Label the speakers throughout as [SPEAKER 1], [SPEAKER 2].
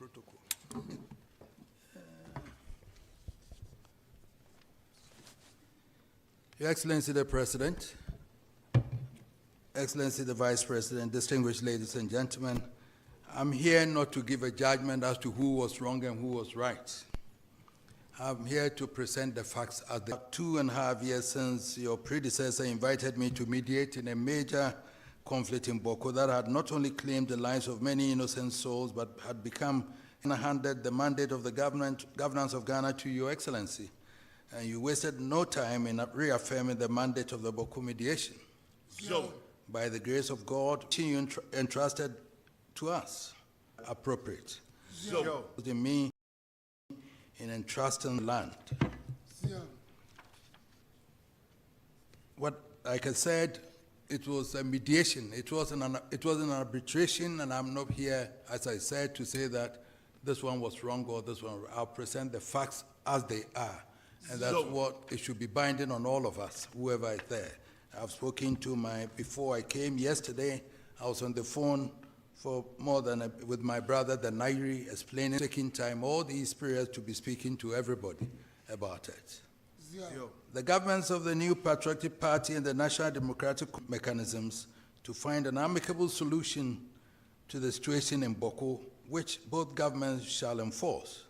[SPEAKER 1] protocol. Your Excellency the President, Excellency the Vice President, distinguished ladies and gentlemen, I'm here not to give a judgment as to who was wrong and who was right. I'm here to present the facts as they are. 2.5 years since your predecessor invited me to mediate in a major conflict in Bawku that had not only claimed the lives of many innocent souls, but had become handed the mandate of the governance of Ghana to Your Excellency. And you wasted no time in reaffirming the mandate of the Bawku mediation.
[SPEAKER 2] So,
[SPEAKER 1] by the grace of God, you entrusted to us, appropriate.
[SPEAKER 2] So,
[SPEAKER 1] in me in entrusting land. What, like I said, it was a mediation. It wasn't an arbitration, and I'm not here, as I said, to say that this one was wrong or this one. I'll present the facts as they are, and that's what it should be binding on all of us, whoever is there. I've spoken to before I came yesterday, I was on the phone for more than with my brother, the Nairi, explaining, taking time, all these periods to be speaking to everybody about it. The governments of the new Patriotic Party and the National Democratic mechanisms to find an amicable solution to the situation in Bawku, which both governments shall enforce.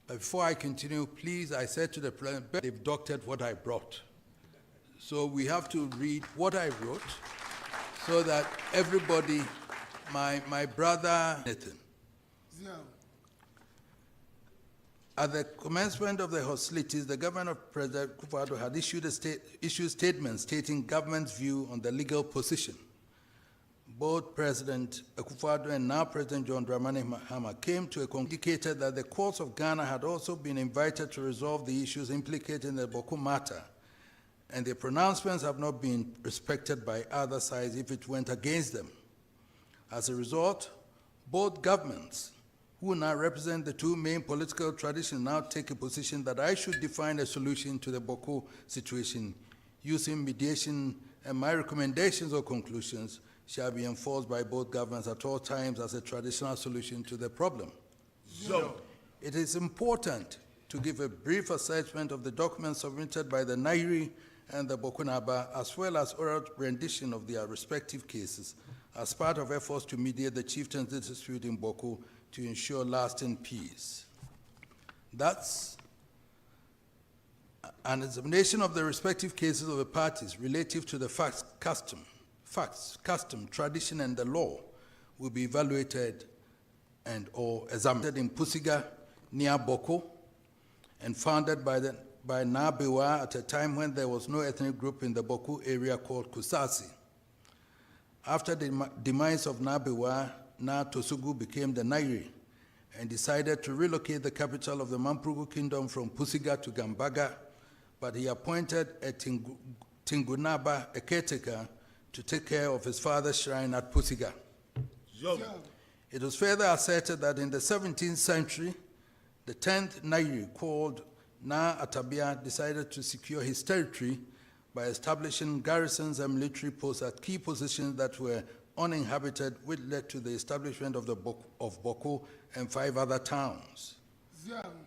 [SPEAKER 1] But before I continue, please, I said to the President, they've doctored what I brought. So we have to read what I wrote so that everybody, my brother, Nathan. At the commencement of the hostilities, the government of President Akufo-Addo had issued statements stating government's view on the legal position. Both President Akufo-Addo and now President John Dramani Mahama came to a conclusion indicated that the courts of Ghana had also been invited to resolve the issues implicated in the Bawku matter, and their pronouncements have not been respected by other sides if it went against them. As a result, both governments, who now represent the two main political traditions, now take a position that I should define a solution to the Bawku situation using mediation, and my recommendations or conclusions shall be enforced by both governments at all times as a traditional solution to the problem.
[SPEAKER 2] So,
[SPEAKER 1] it is important to give a brief assessment of the documents submitted by the Nairi and the Bawku Naba, as well as oral rendition of their respective cases, as part of efforts to mediate the chieftain's dispute in Bawku to ensure lasting peace. That's an examination of the respective cases of the parties relative to the facts, custom, tradition, and the law will be evaluated and or examined in Pusiga, near Bawku, and founded by Nabewa at a time when there was no ethnic group in the Bawku area called Kusasi. After the demise of Nabewa, Na Tosugu became the Nairi and decided to relocate the capital of the Mampugu Kingdom from Pusiga to Gambaga, but he appointed a Tingunaba, a caretaker, to take care of his father's shrine at Pusiga. It was further asserted that in the 17th century, the 10th Nairi, called Na Atabia, decided to secure his territory by establishing garrisons and military posts at key positions that were uninhabited, which led to the establishment of Bawku and 5 other towns.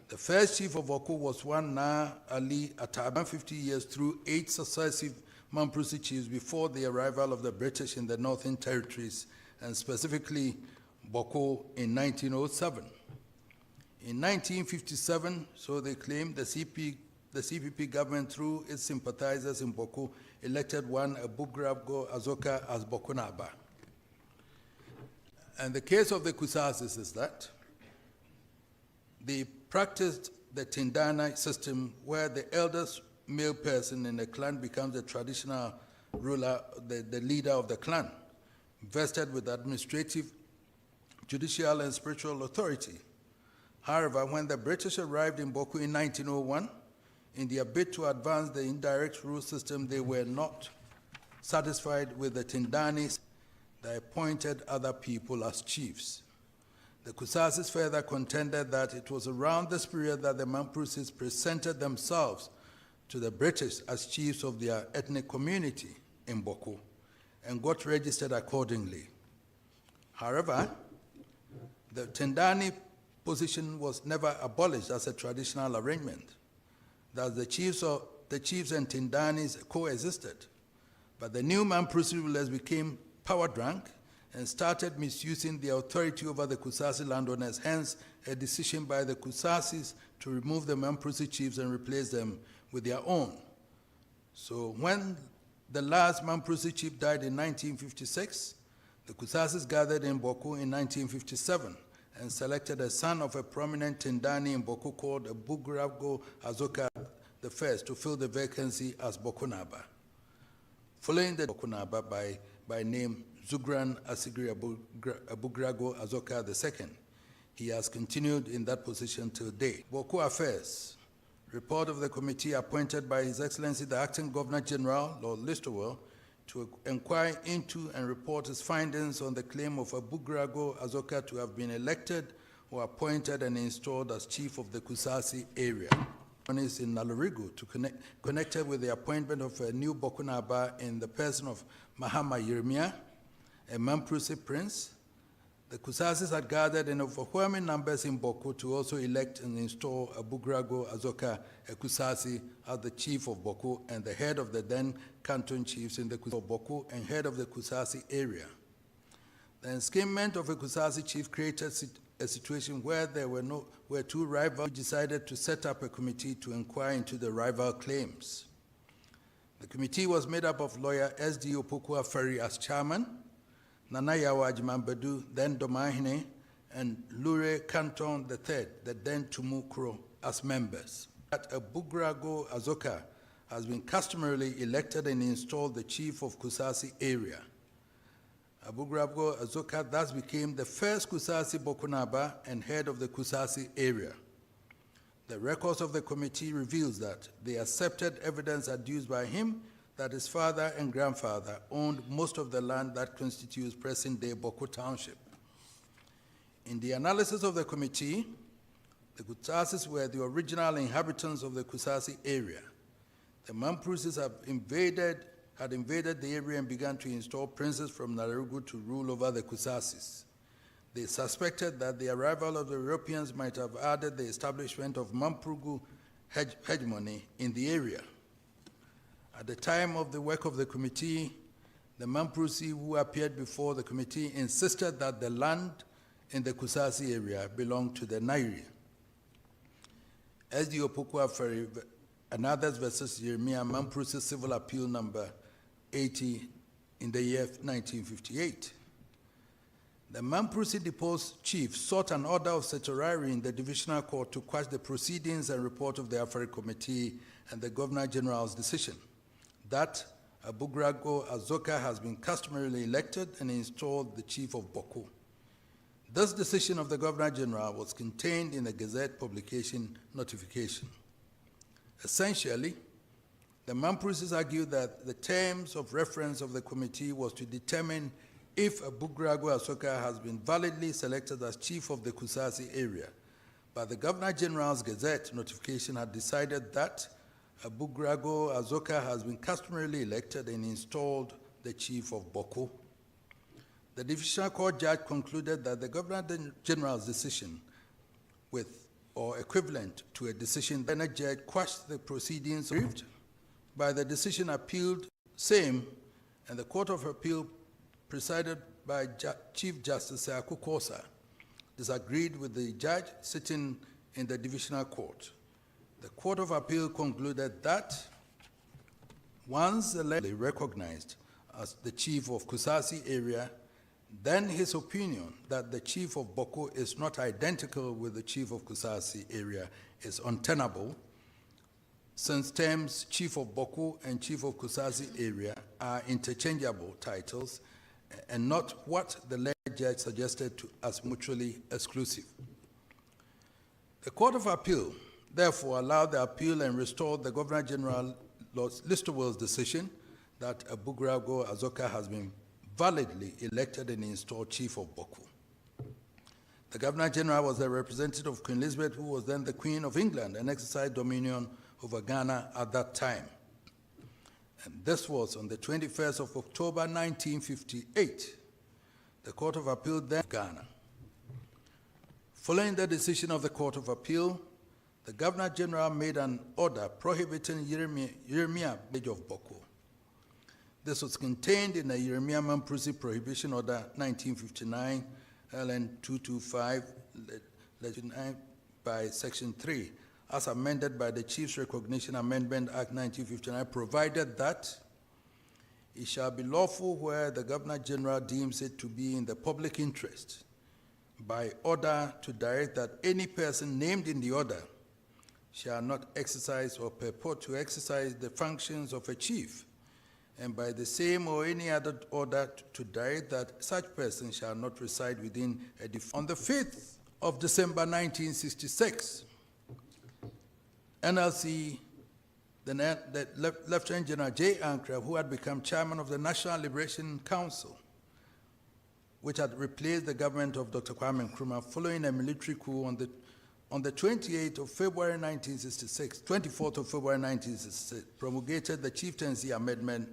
[SPEAKER 1] The first chief of Bawku was one Na Ali Atabia, 50 years through 8 successive Mamprusi chiefs before the arrival of the British in the Northern Territories, and specifically Bawku in 1907. In 1957, so they claim, the CPP government, through its sympathizers in Bawku, elected one Abugrabgo Azoka as Bawku Naba. And the case of the Kusasis is that they practiced the Tindana system, where the eldest male person in the clan becomes the traditional ruler, the leader of the clan, vested with administrative, judicial, and spiritual authority. However, when the British arrived in Bawku in 1901, in their bid to advance the indirect rule system, they were not satisfied with the Tindanis. They appointed other people as chiefs. The Kusasis further contended that it was around this period that the Mamprusis presented themselves to the British as chiefs of their ethnic community in Bawku and got registered accordingly. However, the Tindani position was never abolished as a traditional arrangement. Thus, the chiefs and Tindanis coexisted. But the new Mamprose rulers became power-drunk and started misusing their authority over the Kusasi landowners, hence a decision by the Kusasis to remove the Mamprose chiefs and replace them with their own. So when the last Mamprose chief died in 1956, the Kusasis gathered in Bawku in 1957 and selected a son of a prominent Tindani in Bawku called Abugrago Azoka I to fill the vacancy as Bokunaba. Following the Bokunaba by name Zugran Asigri Abugrago Azoka II, he has continued in that position till date. Bawku Affairs. Report of the committee appointed by His Excellency the Acting Governor General, Lord Listowel, to inquire into and report his findings on the claim of Abugrago Azoka to have been elected or appointed and installed as chief of the Kusasi area. One is in Nalurigu, connected with the appointment of a new Bokunaba in the person of Mahama Yeremia, a Mamprose prince. The Kusasis had gathered in overwhelming numbers in Bawku to also elect and install Abugrago Azoka, a Kusasi, as the chief of Bawku and the head of the then canton chiefs in the Kusasi of Bawku and head of the Kusasi area. The enskinment of a Kusasi chief created a situation where there were two rivals who decided to set up a committee to inquire into the rival claims. The committee was made up of lawyer S.D. Opoku Afari as chairman, Nana Yawa Ajimambadu, then Domahine, and Lure Canton III, the then Tumukro, as members. That Abugrago Azoka has been customarily elected and installed the chief of Kusasi area. Abugrago Azoka thus became the first Kusasi Bokunaba and head of the Kusasi area. The records of the committee reveals that they accepted evidence adduced by him that his father and grandfather owned most of the land that constitutes present-day Bawku Township. In the analysis of the committee, the Kusasis were the original inhabitants of the Kusasi area. The Mamproses had invaded the area and began to install princes from Nalurigu to rule over the Kusasis. They suspected that the arrival of the Europeans might have added the establishment of Mampurugu hegemony in the area. At the time of the work of the committee, the Mamprose who appeared before the committee insisted that the land in the Kusasi area belonged to the Nairi. S.D. Opoku Afari and others versus Yeremia, Mamprose Civil Appeal number 80 in the year 1958. The Mamprose deposed chief sought an order of certiorari in the divisional court to quash the proceedings and report of the Afari Committee and the Governor General's decision that Abugrago Azoka has been customarily elected and installed the chief of Bawku. This decision of the Governor General was contained in the Gazette publication notification. Essentially, the Mamproses argued that the terms of reference of the committee was to determine if Abugrago Azoka has been validly selected as chief of the Kusasi area, but the Governor General's Gazette notification had decided that Abugrago Azoka has been customarily elected and installed the chief of Bawku. The Divisional Court judge concluded that the Governor General's decision, with or equivalent to a decision, the judge quashed the proceedings approved by the decision appealed same, and the Court of Appeal presided by Chief Justice Akukosa disagreed with the judge sitting in the Divisional Court. The Court of Appeal concluded that once elected, recognized as the chief of Kusasi area, then his opinion that the chief of Bawku is not identical with the chief of Kusasi area is untenable, since terms chief of Bawku and chief of Kusasi area are interchangeable titles and not what the late judge suggested as mutually exclusive. The Court of Appeal therefore allowed the appeal and restored the Governor General Lord Listowel's decision that Abugrago Azoka has been validly elected and installed chief of Bawku. The Governor General was a representative of Queen Elizabeth, who was then the Queen of England and exercised dominion over Ghana at that time. And this was on the 21st of October 1958. The Court of Appeal then Ghana. Following the decision of the Court of Appeal, the Governor General made an order prohibiting Yeremia village of Bawku. This was contained in the Yeremia Mamprusi Prohibition Order 1959, LN 225, Legend 9 by Section 3, as amended by the Chiefs Recognition Amendment Act 1959, provided that it shall be lawful where the Governor General deems it to be in the public interest by order to direct that any person named in the order shall not exercise or purport to exercise the functions of a chief, and by the same or any other order to direct that such person shall not reside within a on the 5th of December 1966, NLC, the Lieutenant General J. Ankra, who had become chairman of the National Liberation Council, which had replaced the government of Dr. Kwame Nkrumah following a military coup on the 28th of February 1966, 24th of February 1966, promulgated the Chieftaincy Amendment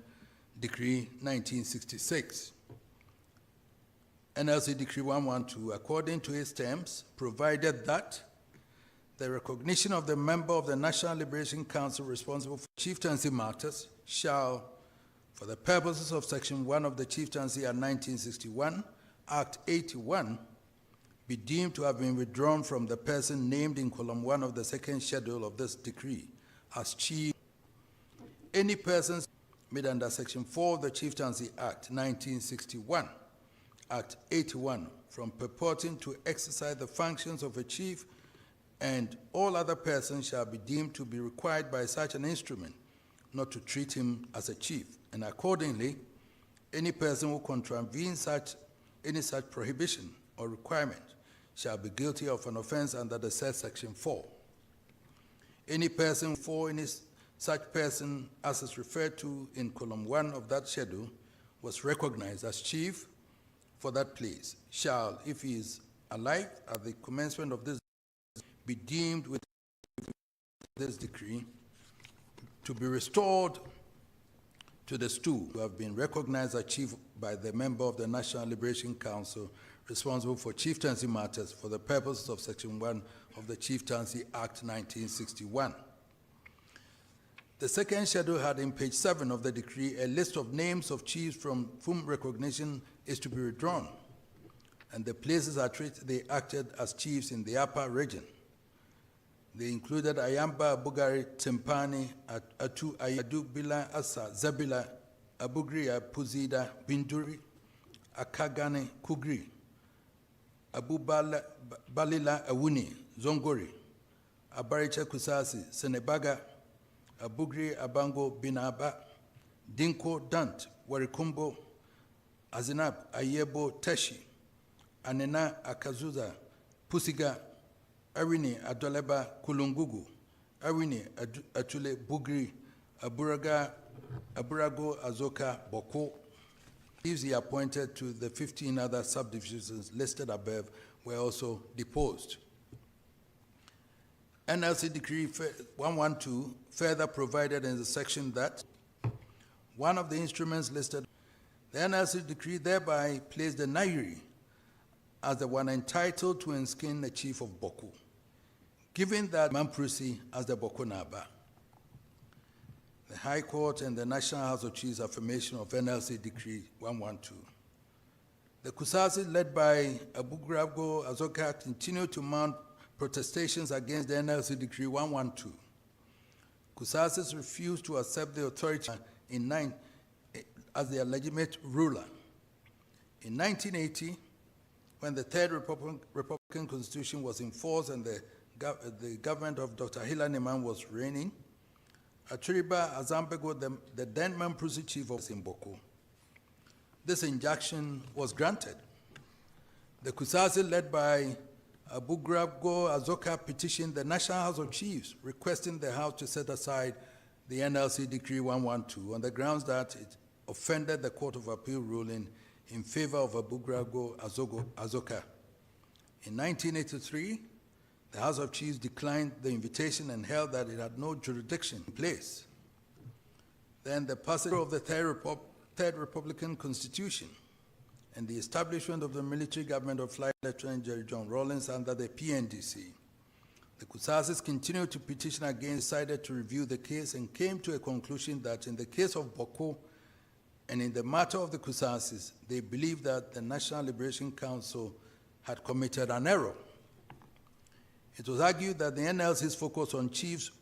[SPEAKER 1] Decree 1966. NLC Decree 112, according to its terms, provided that the recognition of the member of the National Liberation Council responsible for chieftaincy matters shall, for the purposes of Section 1 of the Chieftaincy Act 1961, Act 81, be deemed to have been withdrawn from the person named in column 1 of the second schedule of this decree as chief. Any persons made under Section 4 of the Chieftaincy Act 1961, Act 81, from purporting to exercise the functions of a chief, and all other persons shall be deemed to be required by such an instrument not to treat him as a chief, and accordingly, any person who contravenes any such prohibition or requirement shall be guilty of an offense under the said Section 4. Any person for any such person as is referred to in column 1 of that schedule was recognized as chief for that place shall, if he is alive at the commencement of this, be deemed with this decree to be restored to the stool who have been recognized as chief by the member of the National Liberation Council responsible for chieftaincy matters for the purposes of Section 1 of the Chieftaincy Act 1961. The second schedule had in page 7 of the decree a list of names of chiefs from whom recognition is to be withdrawn, and the places at which they acted as chiefs in the upper region. They included Ayamba, Bugari, Timpani, Atu, Ayadu, Bila, Asa, Zabila, Abugria, Puzida, Binduri, Akagane, Kugri, Abu Balila, Awuni, Zongori, Abaricha Kusasi, Senebaga, Abugri, Abango, Binaba, Dinko, Dant, Warikumbo, Azinab, Ayebo, Teshi, Anena, Akazuza, Pusiga, Arini, Adoleba, Kulungugu, Arini, Atule, Bugri, Aburago, Azoka, Bawku. These he appointed to the 15 other subdivisions listed above were also deposed. NLC Decree 112 further provided in the section that one of the instruments listed, the NLC Decree thereby placed the Nairi as the one entitled to enskin the chief of Bawku, given that Mamprusi as the Bawku Naba. The High Court and the National House of Chiefs affirmation of NLC Decree 112. The Kusasi, led by Abugravgo Azoka, continued to mount protestations against the NLC Decree 112. Kusasis refused to accept the authority as their legitimate ruler. In 1980, when the Third Republican Constitution was in force and the government of Dr. Hila Neman was reigning, Aturiba Azambego, the then Mamprusi chief of Bawku, this injunction was granted. The Kusasi, led by Abugravgo Azoka, petitioned the National House of Chiefs, requesting the House to set aside the NLC Decree 112 on the grounds that it offended the Court of Appeal ruling in favor of Abugravgo Azoka. In 1983, the House of Chiefs declined the invitation and held that it had no jurisdiction in place. Then the passage of the Third Republican Constitution and the establishment of the military government of Flight Lieutenant Jerry John Rawlings under the PNDC. The Kusasis continued to petition again, decided to review the case, and came to a conclusion that in the case of Bawku and in the matter of the Kusasis, they believed that the National Liberation Council had committed an error. It was argued that the NLC's focus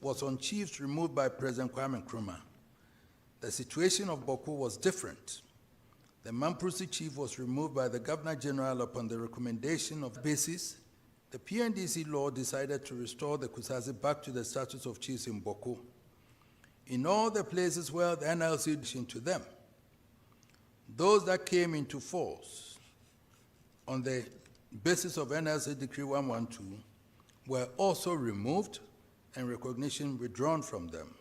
[SPEAKER 1] was on chiefs removed by President Kwame Nkrumah. The situation of Bawku was different. The Mamprusi chief was removed by the Governor General upon the recommendation of basis. The PNDC law decided to restore the Kusasi back to the status of chiefs in Bawku. In all the places where the NLC did to them, those that came into force on the basis of NLC Decree 112 were also removed and recognition withdrawn from them.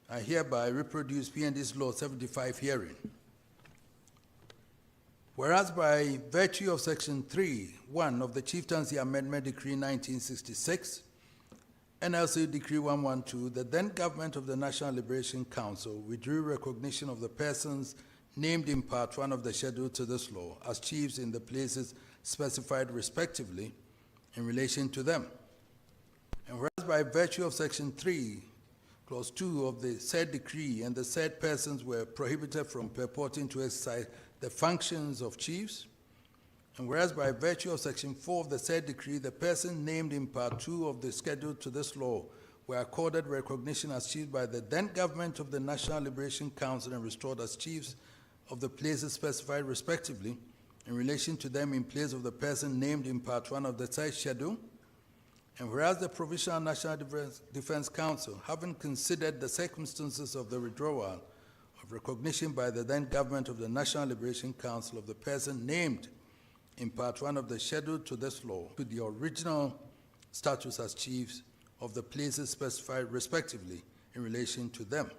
[SPEAKER 1] I hereby reproduce PNDC Law 75 herein. Whereas by virtue of Section 3(1) of the Chieftaincy Amendment Decree 1966, NLC Decree 112, the then government of the National Liberation Council withdrew recognition of the persons named in Part 1 of the schedule to this law as chiefs in the places specified respectively in relation to them. And whereas by virtue of Section 3, Clause 2 of the said decree, and the said persons were prohibited from purporting to exercise the functions of chiefs, and whereas by virtue of Section 4 of the said decree, the persons named in Part 2 of the schedule to this law were accorded recognition as chiefs by the then government of the National Liberation Council and restored as chiefs of the places specified respectively in relation to them in place of the person named in Part 1 of the said schedule, and whereas the Provisional National Defense Council, having considered the circumstances of the withdrawal of recognition by the then government of the National Liberation Council of the person named in Part 1 of the schedule to this law, to the original status as chiefs of the places specified respectively in relation to them.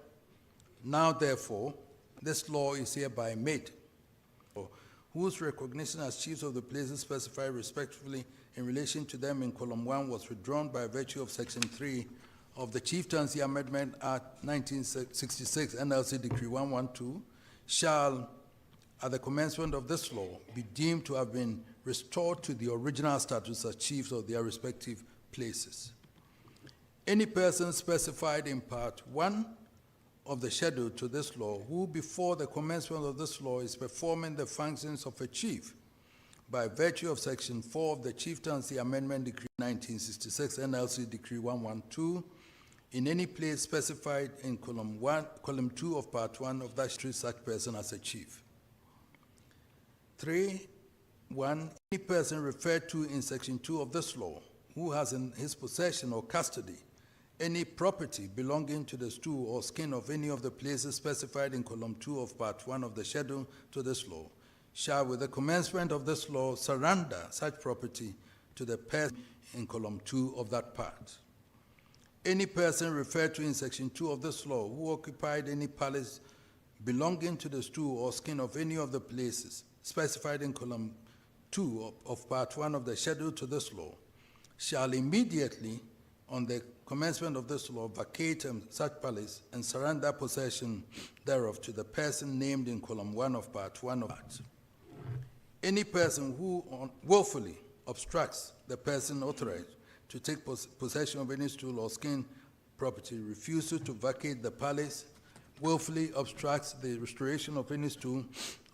[SPEAKER 1] Now, therefore, this law is hereby made, whose recognition as chiefs of the places specified respectively in relation to them in Column 1 was withdrawn by virtue of Section 3 of the Chieftaincy Amendment Act 1966, NLC Decree 112, shall, at the commencement of this law, be deemed to have been restored to the original status as chiefs of their respective places. Any person specified in Part 1 of the schedule to this law, who before the commencement of this law is performing the functions of a chief by virtue of Section 4 of the Chieftaincy Amendment Decree 1966, NLC Decree 112, in any place specified in Column 2 of Part 1 of that treat such person as a chief. 3(1) Any person referred to in Section 2 of this law who has in his possession or custody any property belonging to the stool or skin of any of the places specified in Column 2 of Part 1 of the schedule to this law, shall, with the commencement of this law, surrender such property to the person in Column 2 of that part. Any person referred to in Section 2 of this law who occupied any palace belonging to the stool or skin of any of the places specified in Column 2 of Part 1 of the schedule to this law, shall immediately, on the commencement of this law, vacate such palace and surrender possession thereof to the person named in Column 1 of Part 1 of that. Any person who willfully obstructs the person authorized to take possession of any stool or skin property, refuses to vacate the palace, willfully obstructs the restoration of any stool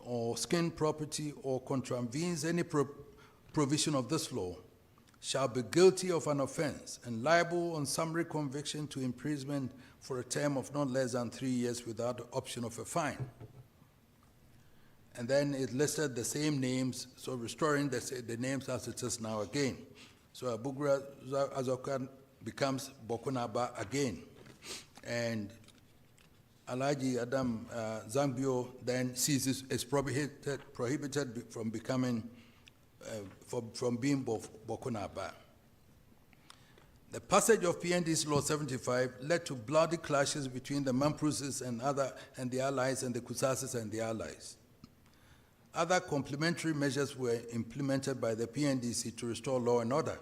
[SPEAKER 1] or skin property, or contravenes any provision of this law, shall be guilty of an offense and liable on summary conviction to imprisonment for a term of not less than 3 years without the option of a fine. And then it listed the same names, so restoring the names as it is now again. So Abugra Azokan becomes Bokunaba again. And Alaji Adam Zambio then ceases, is prohibited from becoming, from being Bokunaba. The passage of PND's Law 75 led to bloody clashes between the Mamprusis and the allies and the Kusasis and the allies. Other complementary measures were implemented by the PNDC to restore law and order.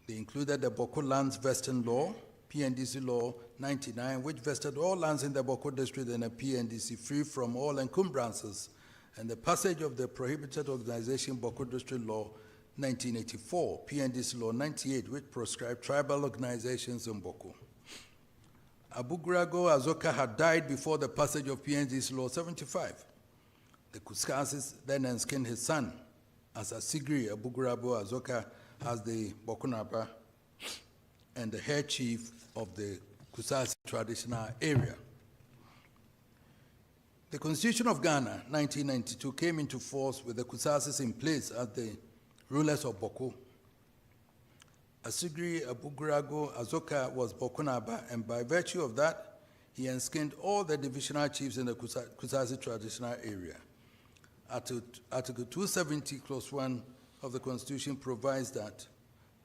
[SPEAKER 1] They included the Bawku Lands Vesting Law, PNDC Law 99, which vested all lands in the Bawku district and the PNDC free from all encumbrances and the passage of the Prohibited Organization Bawku District Law 1984, PNDC Law 98, which proscribed tribal organizations in Bawku. Abugrago Azoka had died before the passage of PNDC Law 75. The Kuskasis then enskined his son as Asigri Abugrago Azoka as the Bokunaba and the head chief of the Kusasi traditional area. The Constitution of Ghana, 1992, came into force with the Kusasis in place as the rulers of Bawku. Asigri Abugrago Azoka was Bokunaba, and by virtue of that, he enskinned all the divisional chiefs in the Kusasi traditional area. Article 270, Clause 1 of the Constitution provides that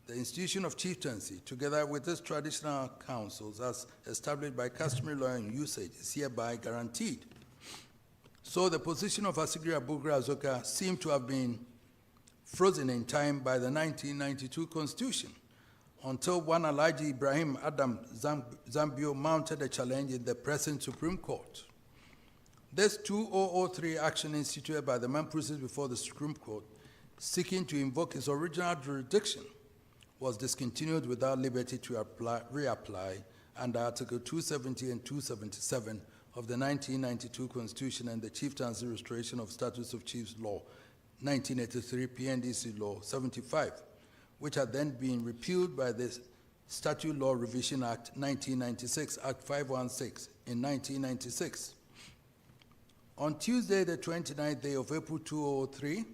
[SPEAKER 1] the institution of chieftaincy, together with its traditional councils, as established by customary law and usage, is hereby guaranteed. So the position of Asigri Abugrago Azoka seemed to have been frozen in time by the 1992 Constitution, until one Alhaji Ibrahim Adam Zambio mounted a challenge in the present Supreme Court. This 2003 action instituted by the man proceeded before the Supreme Court, seeking to invoke his original jurisdiction, was discontinued without liberty to reapply under Article 270 and 277 of the 1992 Constitution and the Chieftaincy Restoration of Status of Chiefs Law 1983, PNDC Law 75, which had then been repealed by the Statute Law Revision Act 1996, Act 516, in 1996. On Tuesday, the 29th day of April 2003,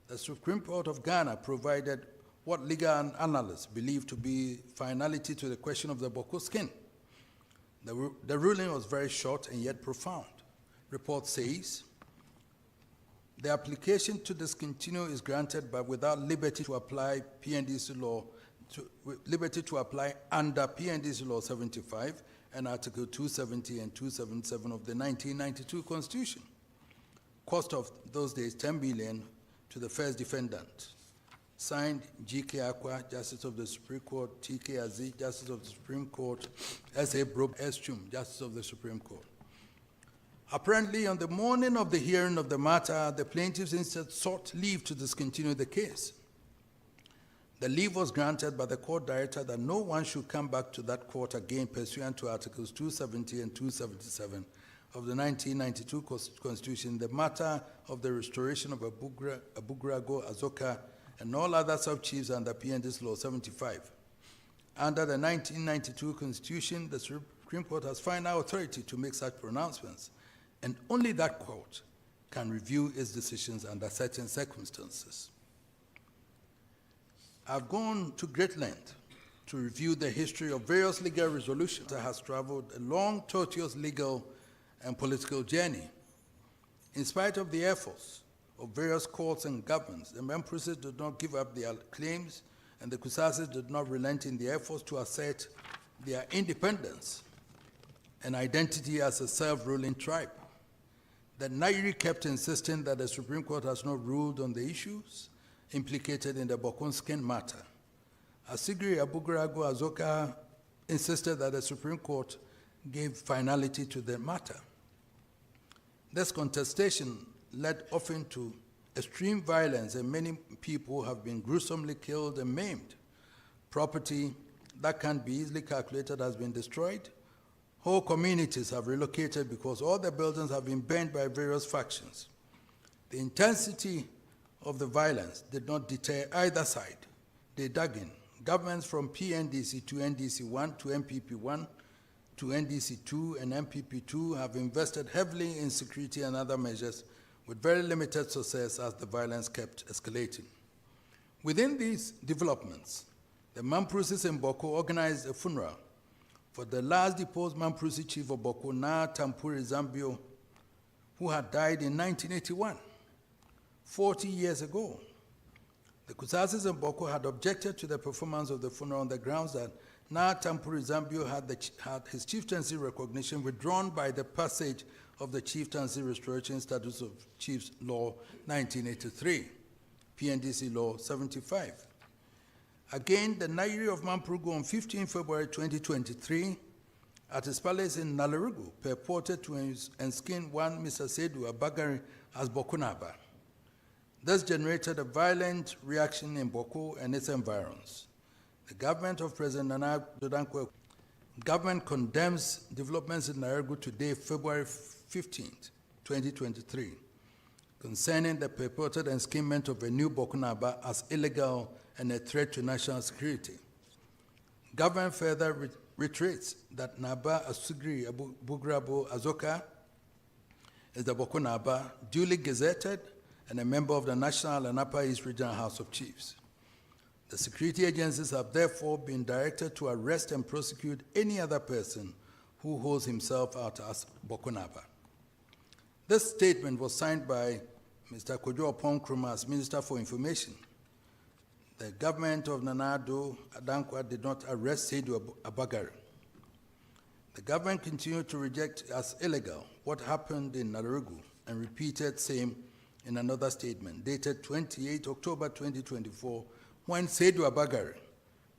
[SPEAKER 1] the Supreme Court of Ghana provided what legal analysts believe to be finality to the question of the Bawku skin. The ruling was very short and yet profound. Report says, the application to discontinue is granted, but without liberty to apply PNDC law, liberty to apply under PNDC law 75 and Article 270 and 277 of the 1992 Constitution. Cost of those days, 10 billion to the first defendant. Signed, G.K. Aqua, Justice of the Supreme Court, T.K. Aziz, Justice of the Supreme Court, S.A. Brook, S. Chum, Justice of the Supreme Court. Apparently, on the morning of the hearing of the matter, the plaintiffs instead sought leave to discontinue the case. The leave was granted, but the court directed that no one should come back to that court again pursuant to Articles 270 and 277 of the 1992 Constitution, the matter of the restoration of Abugrago Azoka and all other sub-chiefs under PNDC Law 75. Under the 1992 Constitution, the Supreme Court has final authority to make such pronouncements, and only that court can review its decisions under certain circumstances. I've gone to great length to review the history of various legal resolutions that has traveled a long, tortuous legal and political journey. In spite of the efforts of various courts and governments, the Memphis did not give up their claims, and the Kusasis did not relent in their efforts to assert their independence and identity as a self-ruling tribe. The Nairi kept insisting that the Supreme Court has not ruled on the issues implicated in the Bawku skin matter. Asigri Abugrago Azoka insisted that the Supreme Court gave finality to the matter. This contestation led often to extreme violence, and many people have been gruesomely killed and maimed. Property that can't be easily calculated has been destroyed. Whole communities have relocated because all the buildings have been burned by various factions. The intensity of the violence did not deter either side. They dug in. Governments from PNDC to NDC-1 to MPP-1 to NDC-2 and MPP-2 have invested heavily in security and other measures with very limited success as the violence kept escalating. Within these developments, the Mamprusis in Bawku organized a funeral for the last deposed Mamprusi chief of Bawku, Na Tampuri Zambio, who had died in 1981, 40 years ago. The Kusasis in Bawku had objected to the performance of the funeral on the grounds that Na Tampuri Zambio had his chieftaincy recognition withdrawn by the passage of the Chieftaincy Restoration Status of Chiefs Law 1983, PNDC Law 75. Again, the Nairi of Mampurugu on 15 February 2023 at his palace in Nalarugu purported to enskin one Mr. Sedu Abagari as Bawku Naba. This generated a violent reaction in Bawku and its environs. The government of President Nana Dankwa government condemns developments in Nairobi today, February 15th, 2023, concerning the purported enskinment of a new Bawku Naba as illegal and a threat to national security. Government further reiterates that Naba Asugri Bugrabo Azoka is the Bawku Naba, duly gazetted and a member of the National and Upper East Regional House of Chiefs. The security agencies have therefore been directed to arrest and prosecute any other person who holds himself out as Bawku Naba. This statement was signed by Mr. Kojo Opon Nkrumah as Minister for Information. The government of Nana Addo Dankwa did not arrest Saidu Abagari. The government continued to reject as illegal what happened in Nairobi and repeated same in another statement dated 28 October 2024 when Saidu Abagari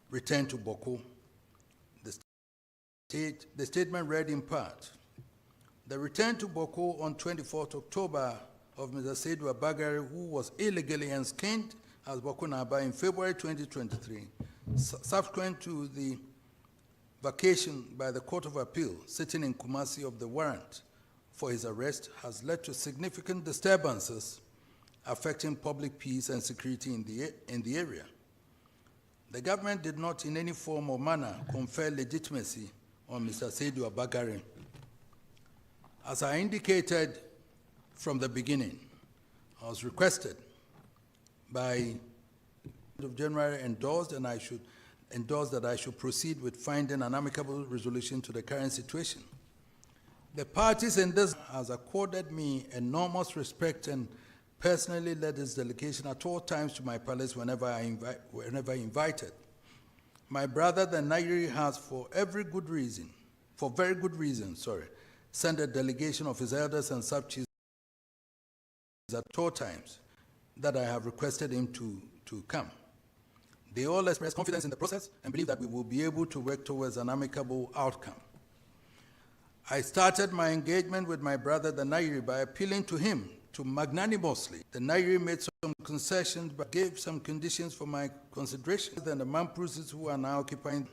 [SPEAKER 1] returned to Bawku. The statement read in part, the return to Bawku on 24th October of Mr. Saidu Abagari, who was illegally enskined as Bawku Naba in February 2023, subsequent to the vacation by the Court of Appeal sitting in Kumasi of the warrant for his arrest, has led to significant disturbances affecting public peace and security in the area. The government did not in any form or manner confer legitimacy on Mr. Saidu Abagari. As I indicated from the beginning, I was requested by of January endorsed, and I should endorse that I should proceed with finding an amicable resolution to the current situation. The parties in this has accorded me enormous respect and personally led this delegation at all times to my palace whenever invited. My brother, the Nairi, has for very good reason, sent a delegation of his elders and sub-chiefs at all times that I have requested him to come. They all express confidence in the process and believe that we will be able to work towards an amicable outcome. I started my engagement with my brother, the Nairi, by appealing to him to magnanimously. The Nairi made some concessions but gave some conditions for my consideration. Then the Mamprusis who are now occupying,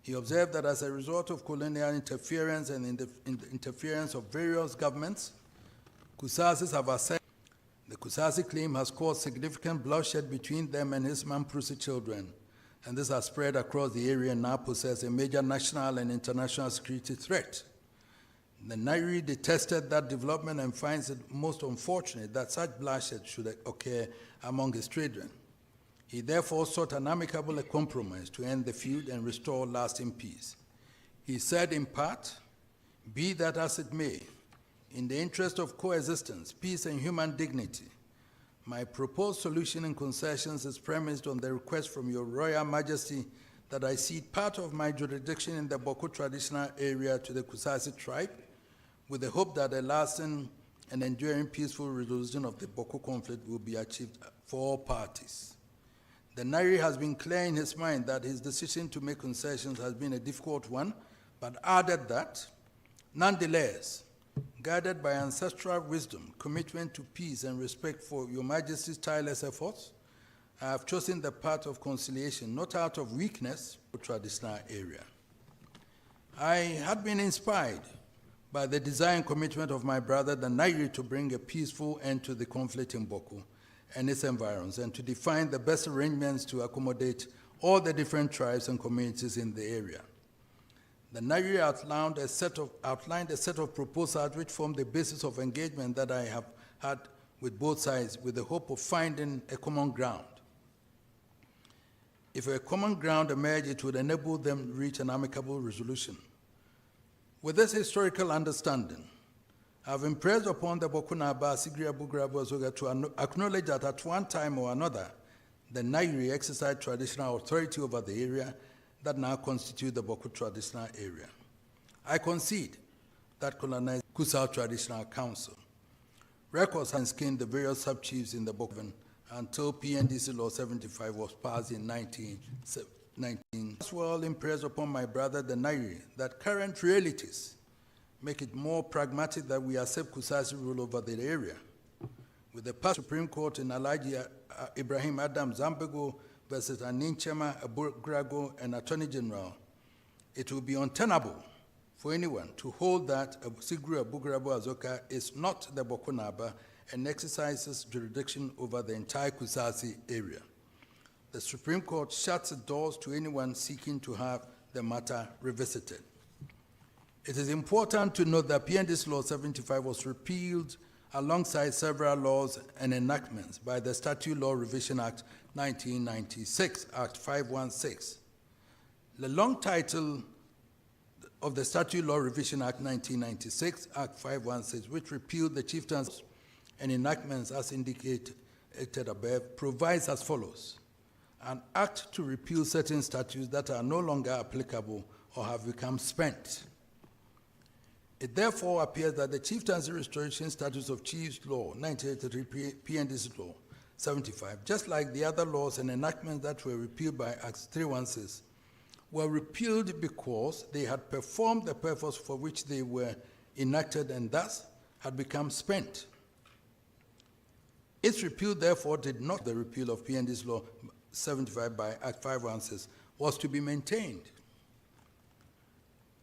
[SPEAKER 1] he observed that as a result of colonial interference and interference of various governments, Kusasis have asserted the Kusasi claim has caused significant bloodshed between them and his Mamprusi children, and this has spread across the area and now poses a major national and international security threat. The Nairi detested that development and finds it most unfortunate that such bloodshed should occur among his children. He therefore sought an amicable compromise to end the feud and restore lasting peace. He said in part, be that as it may, in the interest of coexistence, peace, and human dignity, my proposed solution and concessions is premised on the request from your Royal Majesty that I cede part of my jurisdiction in the Bawku traditional area to the Kusasi tribe, with the hope that a lasting and enduring peaceful resolution of the Bawku conflict will be achieved for all parties. The Nairi has been clear in his mind that his decision to make concessions has been a difficult one, but added that, nonetheless, guided by ancestral wisdom, commitment to peace, and respect for Your Majesty's tireless efforts, I have chosen the path of conciliation, not out of weakness, but traditional area. I had been inspired by the desire and commitment of my brother, the Nairi, to bring a peaceful end to the conflict in Bawku and its environs, and to define the best arrangements to accommodate all the different tribes and communities in the area. The Nairi outlined a set of proposals which form the basis of engagement that I have had with both sides with the hope of finding a common ground. If a common ground emerged, it would enable them to reach an amicable resolution. With this historical understanding, I have impressed upon the Bawku Naba, Sigria Bugrabo Azoga to acknowledge that at one time or another, the Nairi exercised traditional authority over the area that now constitute the Bawku traditional area. I concede that colonized Kusao Traditional Council. Records have skinned the various sub-chiefs in the Bawku until PNDC Law 75 was passed in 1919. As well impressed upon my brother, the Nairi, that current realities make it more pragmatic that we accept Kusasi rule over the area. with the past Supreme Court in Alhaji Ibrahim Adam Zambego versus Aninchema Abugrago and Attorney General, it will be untenable for anyone to hold that Sigri Abugrabo Azoka is not the Bawku Naba and exercises jurisdiction over the entire Kusasi area. The Supreme Court shuts its doors to anyone seeking to have the matter revisited. It is important to note that PND's Law 75 was repealed alongside several laws and enactments by the Statute Law Revision Act 1996, Act 516. The long title of the Statute Law Revision Act 1996, Act 516, which repealed the chieftains and enactments as indicated above, provides as follows: an act to repeal certain statutes that are no longer applicable or have become spent. It therefore appears that the Chieftaincy Restoration Statutes of Chiefs Law, 1983, PND's Law 75, just like the other laws and enactments that were repealed by Act 316, were repealed because they had performed the purpose for which they were enacted and thus had become spent. Its repeal, therefore, did not. The repeal of PND's Law 75 by Act 516 was to be maintained.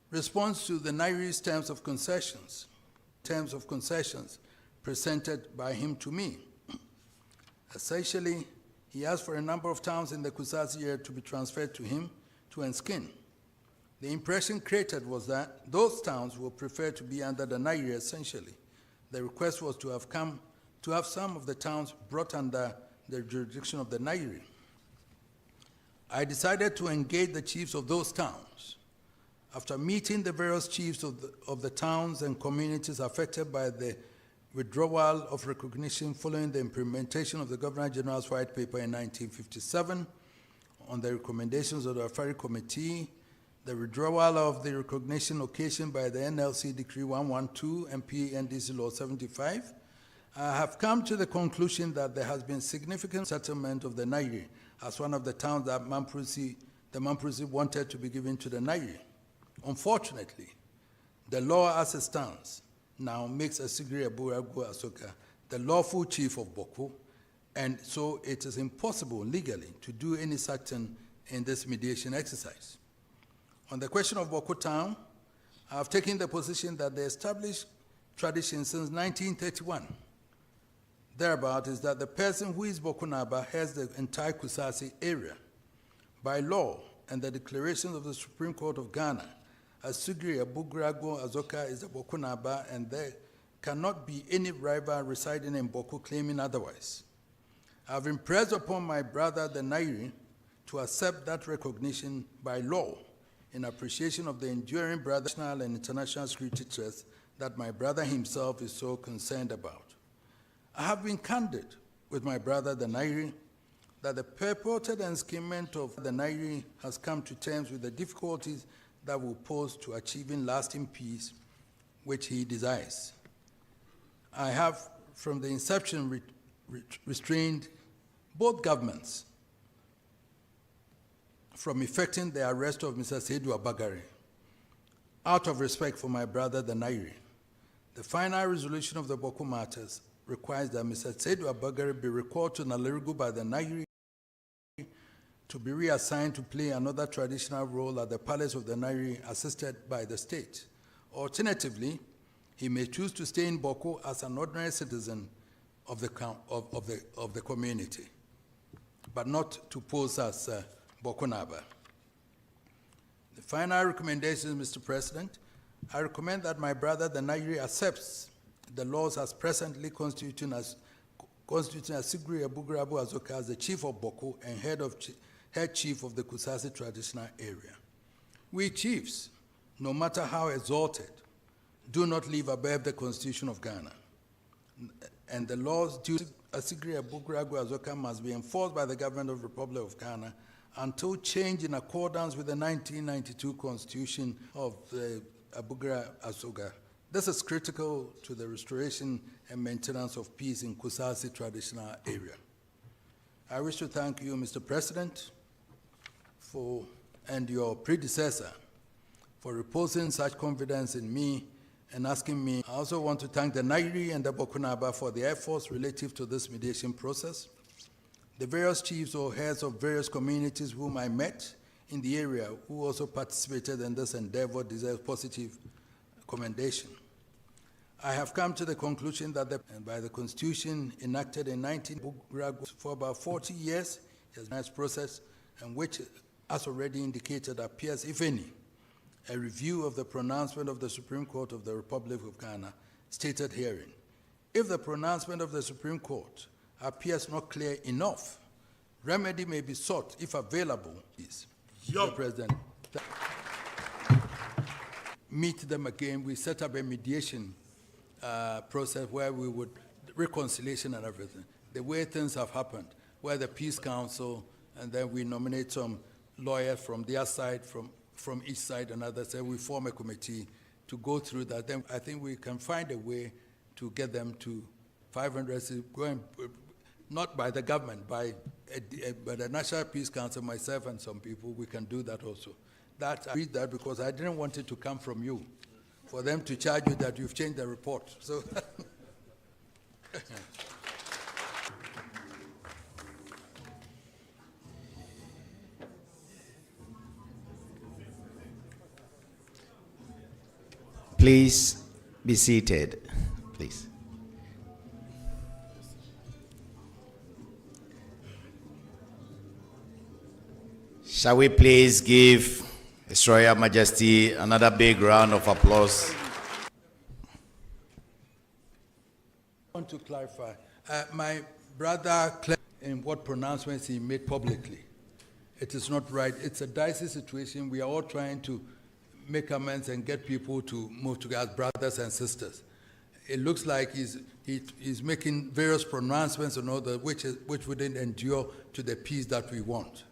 [SPEAKER 1] Response to the Nairi's terms of concessions presented by him to me. Essentially, he asked for a number of towns in the Kusasi area to be transferred to him to Enskin. The impression created was that those towns would prefer to be under the Nairi essentially. The request was to have some of the towns brought under the jurisdiction of the Nairi. I decided to engage the chiefs of those towns. After meeting the various chiefs of the towns and communities affected by the withdrawal of recognition following the implementation of the Governor General's White Paper in 1957, on the recommendations of the Afari Committee, the withdrawal of the recognition occasioned by the NLC Decree 112 and PNDC Law 75, I have come to the conclusion that there has been significant settlement of the Nairi as one of the towns that the Mamprusi wanted to be given to the Nairi. Unfortunately, the law as it stands now makes Asigri Abugrago Asoka the lawful chief of Bawku, and so it is impossible legally to do any such thing in this mediation exercise. On the question of Bawku town, I have taken the position that the established tradition since 1931 thereabout is that the person who is Bawku Naba has the entire Kusasi area. By law and the declarations of the Supreme Court of Ghana, Asigri Abugrago Azoka is a Bawku Naba, and there cannot be any rival residing in Bawku claiming otherwise. I have impressed upon my brother the Nairi to accept that recognition by law in appreciation of the enduring national and international security threats that my brother himself is so concerned about. I have been candid with my brother the Nairi that the purported enskinment of the Nairi has come to terms with the difficulties that will pose to achieving lasting peace, which he desires. I have, from the inception, restrained both governments from effecting the arrest of Mr. Saidu Abagari, out of respect for my brother the Nairi. The final resolution of the Bawku matters requires that Mr. Saidu Abagari be recalled to Nalerigu by the Nairi to be reassigned to play another traditional role at the palace of the Nairi assisted by the state. Alternatively, he may choose to stay in Bawku as an ordinary citizen of the community, but not to pose as Bawku Naba. The final recommendation, Mr. President, I recommend that my brother the Nairi accepts the laws as presently constituting Asigri Abugrago Azoka as the chief of Bawku and head chief of the Kusasi traditional area. We chiefs, no matter how exalted, do not live above the Constitution of Ghana. And the laws due to Asigri Abugrago Azoka must be enforced by the government of the Republic of Ghana until change in accordance with the 1992 Constitution of the Abugra Azoka. This is critical to the restoration and maintenance of peace in Kusasi traditional area. I wish to thank you, Mr. President, and your predecessor for reposing such confidence in me and asking me. I also want to thank the Nairi and the Bokunaba for the efforts relative to this mediation process. The various chiefs or heads of various communities whom I met in the area who also participated in this endeavor deserve positive commendation. I have come to the conclusion that by the Constitution enacted in 19 for about 40 years is a nice process, and which, as already indicated, appears, if any, a review of the pronouncement of the Supreme Court of the Republic of Ghana stated herein. If the pronouncement of the Supreme Court appears not clear enough, remedy may be sought if available. Mr. President, meet them again. We set up a mediation process where we would reconciliation and everything. The way things have happened, where the Peace Council, and then we nominate some lawyers from their side, from each side, and others, and we form a committee to go through that. Then I think we can find a way to get them to 500, going, not by the government, by the National Peace Council, myself and some people, we can do that also. That, I read that because I didn't want it to come from you, for them to charge you that you've changed the report. So,
[SPEAKER 3] please be seated, please. Shall we please give His Royal Majesty another big round of applause?
[SPEAKER 1] I want to clarify. My brother, in what pronouncements he made publicly, it is not right. It's a dicey situation. We are all trying to make amends and get people to move together as brothers and sisters. It looks like he's making various pronouncements and all that, which wouldn't endure to the peace that we want.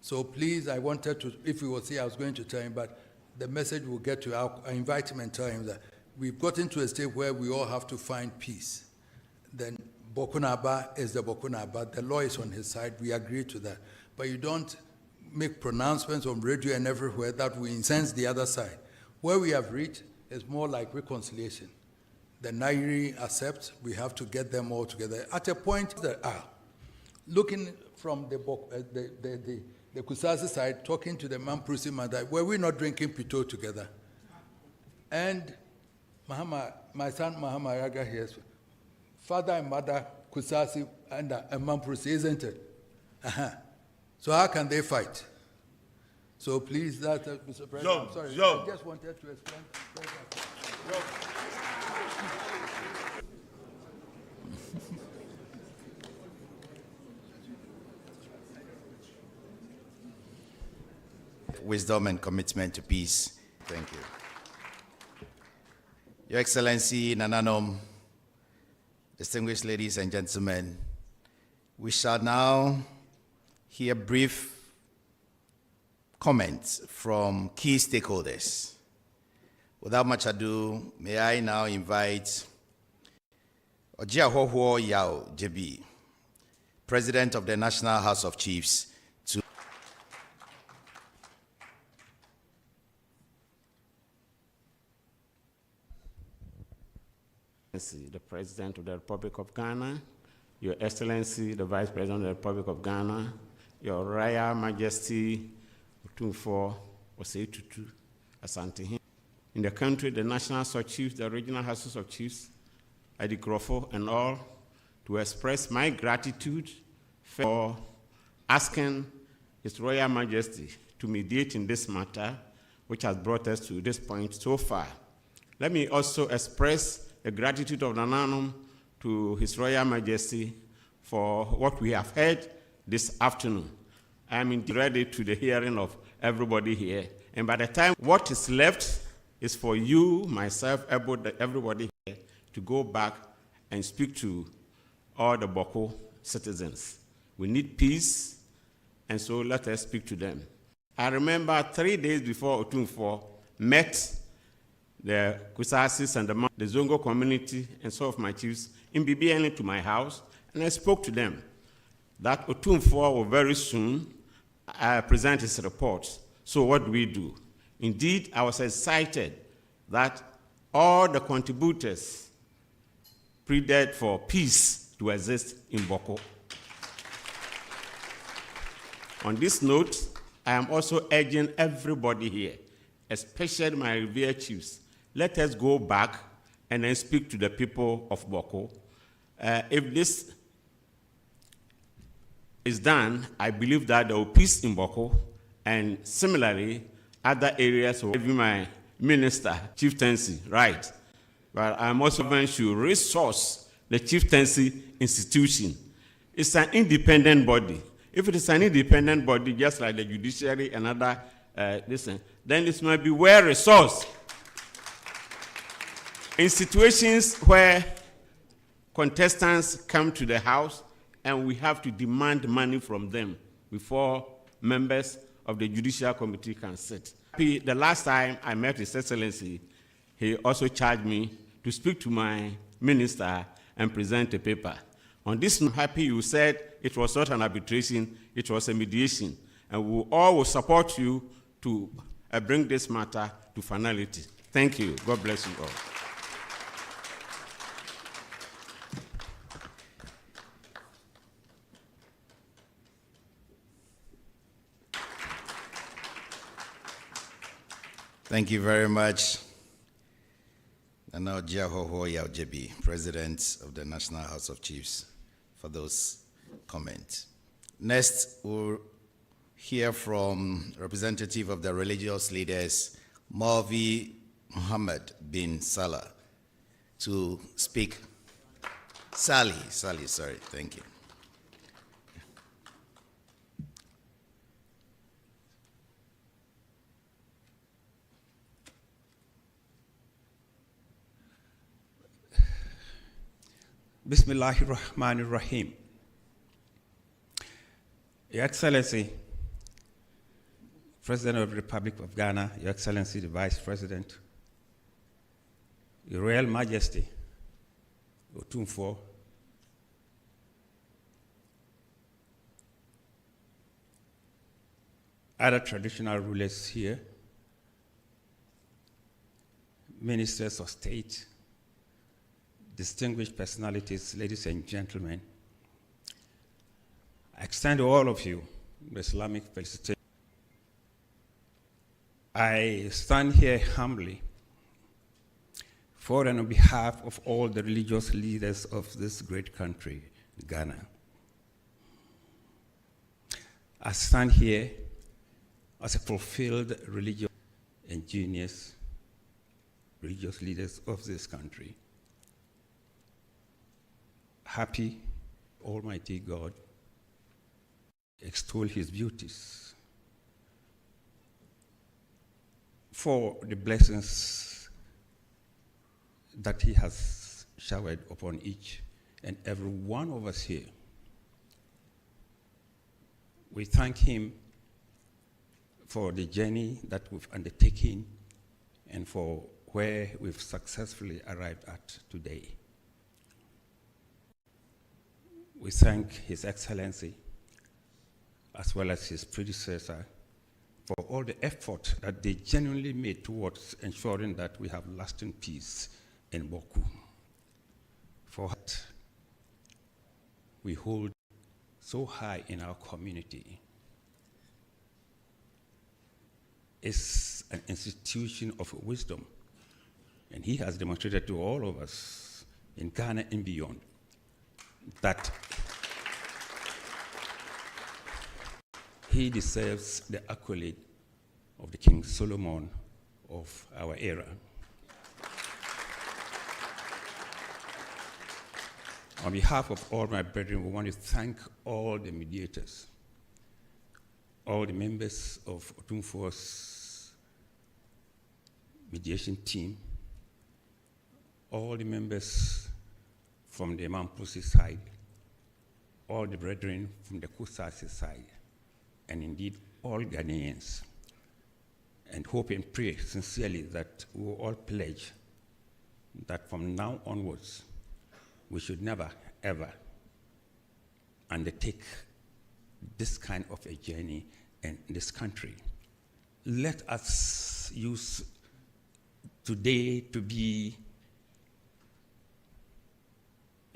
[SPEAKER 1] So please, I wanted to, if he was here, I was going to tell him, but the message will get to him. I invite him and tell him that we've gotten to a state where we all have to find peace. Then Bokunaba is the Bokunaba. The law is on his side. We agree to that. But you don't make pronouncements on radio and everywhere that will incense the other side. Where we have reached is more like reconciliation. The Nairi accept, we have to get them all together. At a point that looking from the Kusasi side, talking to the Mamprusi Mother, were we not drinking Pito together? And my son Mahama Yaga here, father and mother Kusasi and Mamprusi, isn't it? So how can they fight? So please, Mr. President, I'm sorry, I just wanted to explain.
[SPEAKER 3] Wisdom and commitment to peace. Thank you. Your Excellency, Nananom, distinguished ladies and gentlemen, we shall now hear brief comments from key stakeholders. Without much ado, may I now invite Ojiahoho Yao JB, President of the National House of Chiefs, to
[SPEAKER 4] the President of the Republic of Ghana, Your Excellency, the Vice President of the Republic of Ghana, Your Royal Majesty, Otumfuo Osei Tutu Asante. In the country, the National House of Chiefs, the Regional Houses of Chiefs, Adi Grofo and all, to express my gratitude for asking His Royal Majesty to mediate in this matter, which has brought us to this point so far. Let me also express the gratitude of Nananum to His Royal Majesty for what we have heard this afternoon. I am indeed ready to the hearing of everybody here. And by the time what is left is for you, myself, everybody here to go back and speak to all the Bawku citizens. We need peace, and so let us speak to them. I remember 3 days before Otumfuo met the Kusasis and the Zongo community and some of my chiefs in BBN to my house, and I spoke to them that Otumfuo will very soon present his report. So what do we do? Indeed, I was excited that all the contributors pleaded for peace to exist in Bawku. On this note, I am also urging everybody here, especially my revered chiefs, let us go back and then speak to the people of Bawku. If this is done, I believe that there will be peace in Bawku, and similarly, other areas will be my minister, chieftaincy, right? But I'm also going to resource the chieftaincy institution. It's an independent body. If it is an independent body, just like the judiciary and other, then it might be well resourced. In situations where contestants come to the house and we have to demand money from them before members of the Judicial Committee can sit. The last time I met His Excellency, he also charged me to speak to my minister and present a paper. On this, I'm happy you said it was not an arbitration, it was a mediation. And we all will support you to bring this matter to finality. Thank you. God bless you all.
[SPEAKER 3] Thank you very much. Nana Ojiahoho Yaojebi, President of the National House of Chiefs, for those comments. Next, we'll hear from representative of the religious leaders, Maulvi Muhammad bin Salah, to speak. Sally, sorry, thank you.
[SPEAKER 5] Bismillahirrahmanirrahim. Your Excellency, President of the Republic of Ghana, Your Excellency, the Vice President, Your Royal Majesty, Otumfuo, other traditional rulers here, ministers of state, distinguished personalities, ladies and gentlemen, I extend to all of you the Islamic felicitation. I stand here humbly for and on behalf of all the religious leaders of this great country, Ghana. I stand here as a fulfilled religious and genius religious leaders of this country. Happy, Almighty God, extol His beauties for the blessings that He has showered upon each and every one of us here. We thank Him for the journey that we've undertaken and for where we've successfully arrived at today. We thank His Excellency, as well as his predecessor, for all the effort that they genuinely made towards ensuring that we have lasting peace in Bawku. For that, we hold so high in our community. It's an institution of wisdom, and he has demonstrated to all of us in Ghana and beyond that he deserves the accolade of the King Solomon of our era. On behalf of all my brethren, we want to thank all the mediators, all the members of Otumfuo's mediation team, all the members from the Mampusi side, all the brethren from the Kusasi side, and indeed all Ghanaians, and hope and pray sincerely that we will all pledge that from now onwards, we should never, ever undertake this kind of a journey in this country. Let us use today to be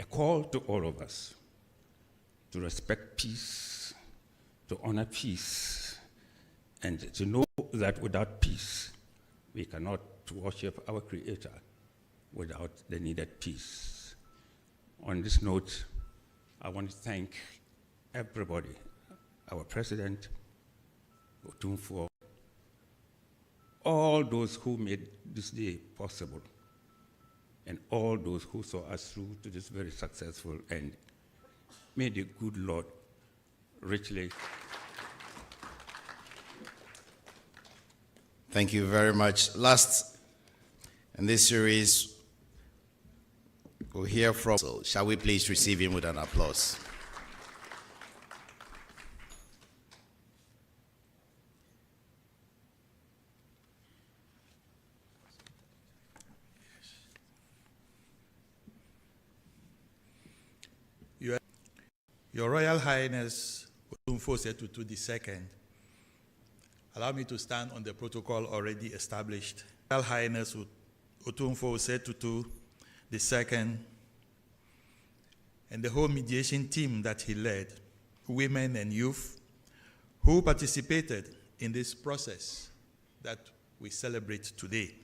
[SPEAKER 5] a call to all of us to respect peace, to honor peace, and to know that without peace, we cannot worship our Creator without the needed peace. On this note, I want to thank everybody, our President, Otumfuo, all those who made this day possible, and all those who saw us through to this very successful end. May the good Lord richly.
[SPEAKER 3] Thank you very much. Last in this series, we'll hear from. So shall we please receive him with an applause?
[SPEAKER 6] Your Royal Highness Otumfuo Setutu II, allow me to stand on the protocol already established. Royal Highness Otumfuo Setutu II and the whole mediation team that he led, women and youth, who participated in this process that we celebrate today.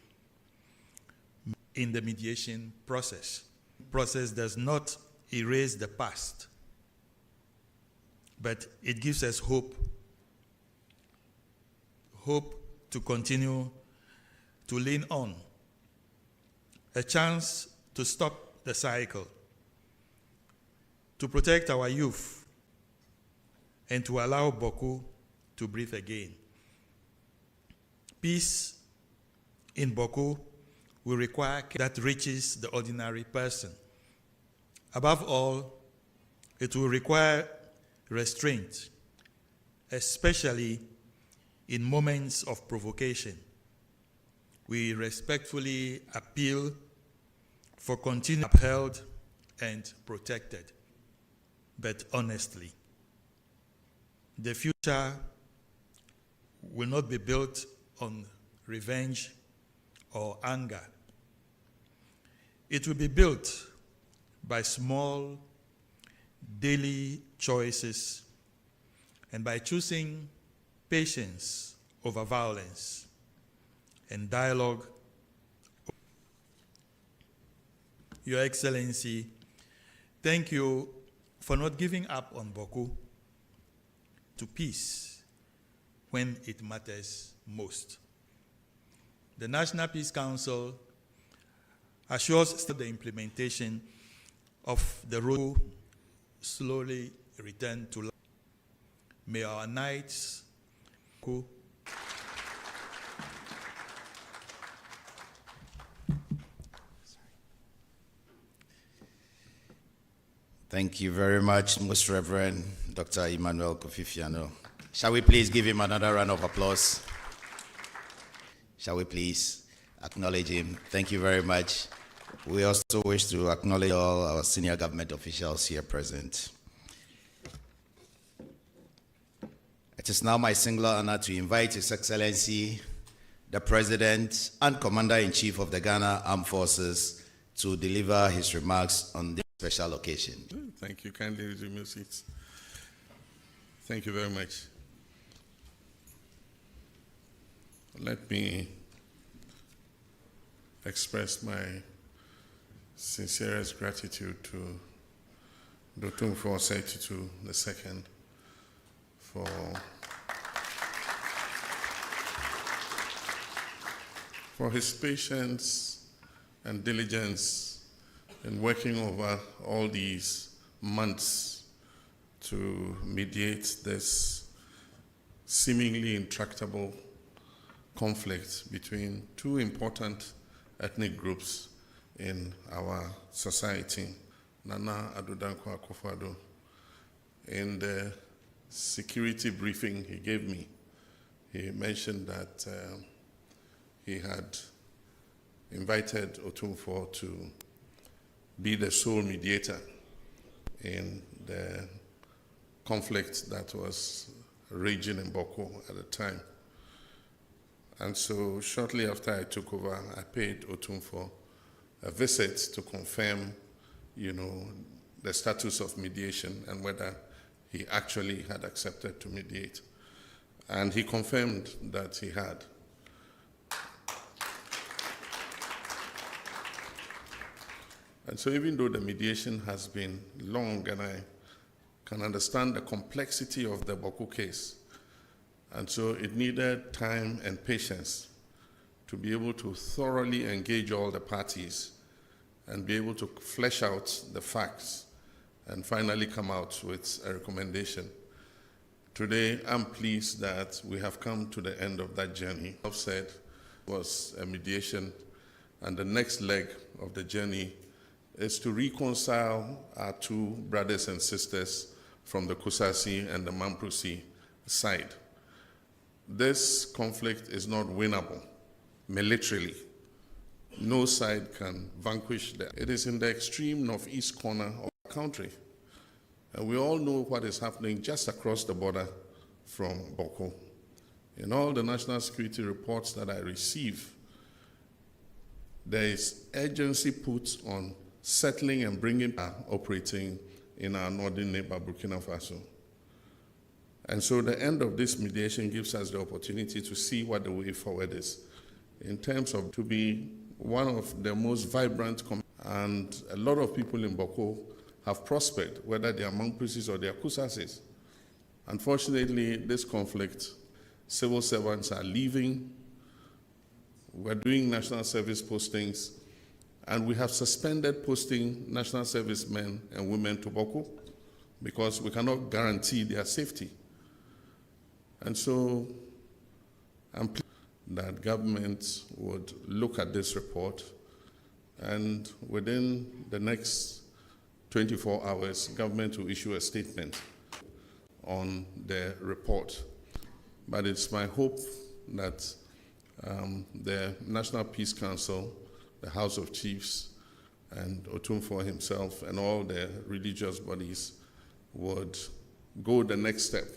[SPEAKER 6] In the mediation process does not erase the past, but it gives us hope to continue to lean on, a chance to stop the cycle, to protect our youth, and to allow Bawku to breathe again. Peace in Bawku will require that reaches the ordinary person. Above all, it will require restraint, especially in moments of provocation. We respectfully appeal for continued upheld and protected, but honestly. The future will not be built on revenge or anger. It will be built by small, daily choices and by choosing patience over violence and dialogue. Your Excellency, thank you for not giving up on Bawku to peace when it matters most. The National Peace Council assures the implementation of the rule slowly return to life. May our nights go.
[SPEAKER 3] Thank you very much, Most Reverend Dr. Emmanuel Kofifiano. Shall we please give him another round of applause? Shall we please acknowledge him? Thank you very much. We also wish to acknowledge all our senior government officials here present. It is now my singular honor to invite His Excellency, the President and Commander-in-Chief of the Ghana Armed Forces to deliver his remarks on this special occasion.
[SPEAKER 2] Thank you. Kindly resume your seats. Thank you very much. Let me express my sincerest gratitude to Otumfuo Setutu II for his patience and diligence in working over all these months to mediate this seemingly intractable conflict between two important ethnic groups in our society. Nana Addo Dankwa Akufo-Addo, in the security briefing he gave me, he mentioned that he had invited Otumfuo to be the sole mediator in the conflict that was raging in Bawku at the time. And so shortly after I took over, I paid Otumfuo a visit to confirm, the status of mediation and whether he actually had accepted to mediate. And he confirmed that he had. And so even though the mediation has been long, and I can understand the complexity of the Bawku case, and so it needed time and patience to be able to thoroughly engage all the parties and be able to flesh out the facts and finally come out with a recommendation. Today, I'm pleased that we have come to the end of that journey. I've said was a mediation, and the next leg of the journey is to reconcile our two brothers and sisters from the Kusasi and the Mamprasi side. This conflict is not winnable militarily. No side can vanquish that. It is in the extreme northeast corner of the country. And we all know what is happening just across the border from Bawku. In all the national security reports that I receive, there is urgency put on settling and bringing operating in our northern neighbor, Burkina Faso. And so the end of this mediation gives us the opportunity to see what the way forward is in terms of to be one of the most vibrant and a lot of people in Bawku have prospered, whether they are Mamprisis or they are Kusasis. Unfortunately, this conflict, civil servants are leaving. We're doing national service postings, and we have suspended posting national service men and women to Bawku because we cannot guarantee their safety. And so I'm pleased that government would look at this report, and within the next 24 hours, government will issue a statement on the report. But it's my hope that the National Peace Council, the House of Chiefs, and Otumfuo himself, and all the religious bodies would go the next step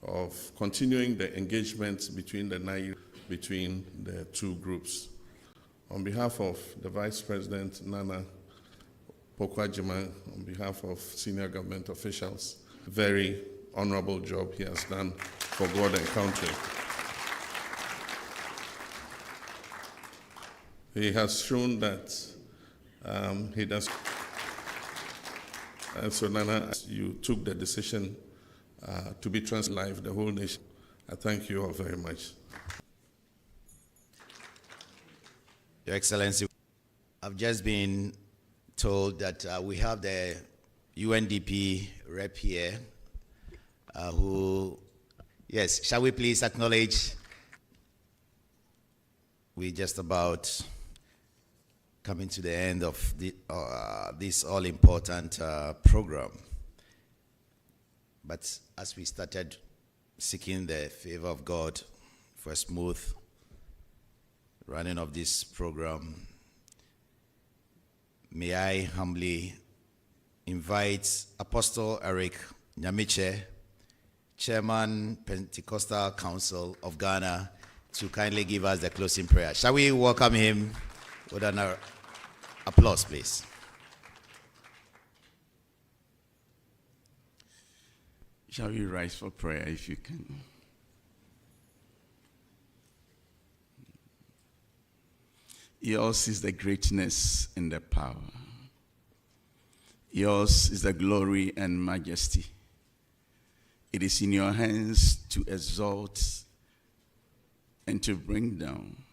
[SPEAKER 2] of continuing the engagement between the two groups. On behalf of the Vice President, Nana Pokwajima, on behalf of senior government officials, very honorable job he has done for God and country. He has shown that he does. And so, Nana, you took the decision to be live the whole nation. I thank you all very much.
[SPEAKER 3] Your Excellency, I've just been told that we have the UNDP rep here yes, shall we please acknowledge? We're just about coming to the end of this all-important program. But as we started seeking the favor of God for a smooth running of this program, may I humbly invite Apostle Eric Nyamiche, Chairman, Pentecostal Council of Ghana, to kindly give us the closing prayer. Shall we welcome him with an applause, please?
[SPEAKER 4] Shall we rise for prayer if you can? Yours is the greatness and the power. Yours is the glory and majesty. It is in your hands to exalt and to bring down.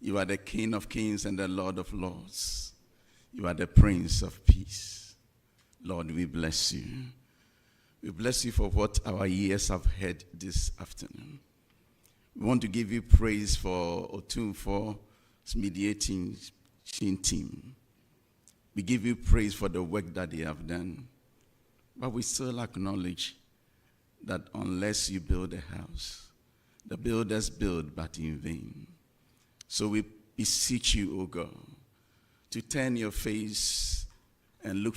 [SPEAKER 4] You are the King of kings and the Lord of lords. You are the Prince of peace. Lord, we bless you. We bless you for what our ears have heard this afternoon. We want to give you praise for Otumfuo's mediating team. We give you praise for the work that they have done. But we still acknowledge that unless you build a house, the builders build but in vain. So we beseech you, O God, to turn your face and look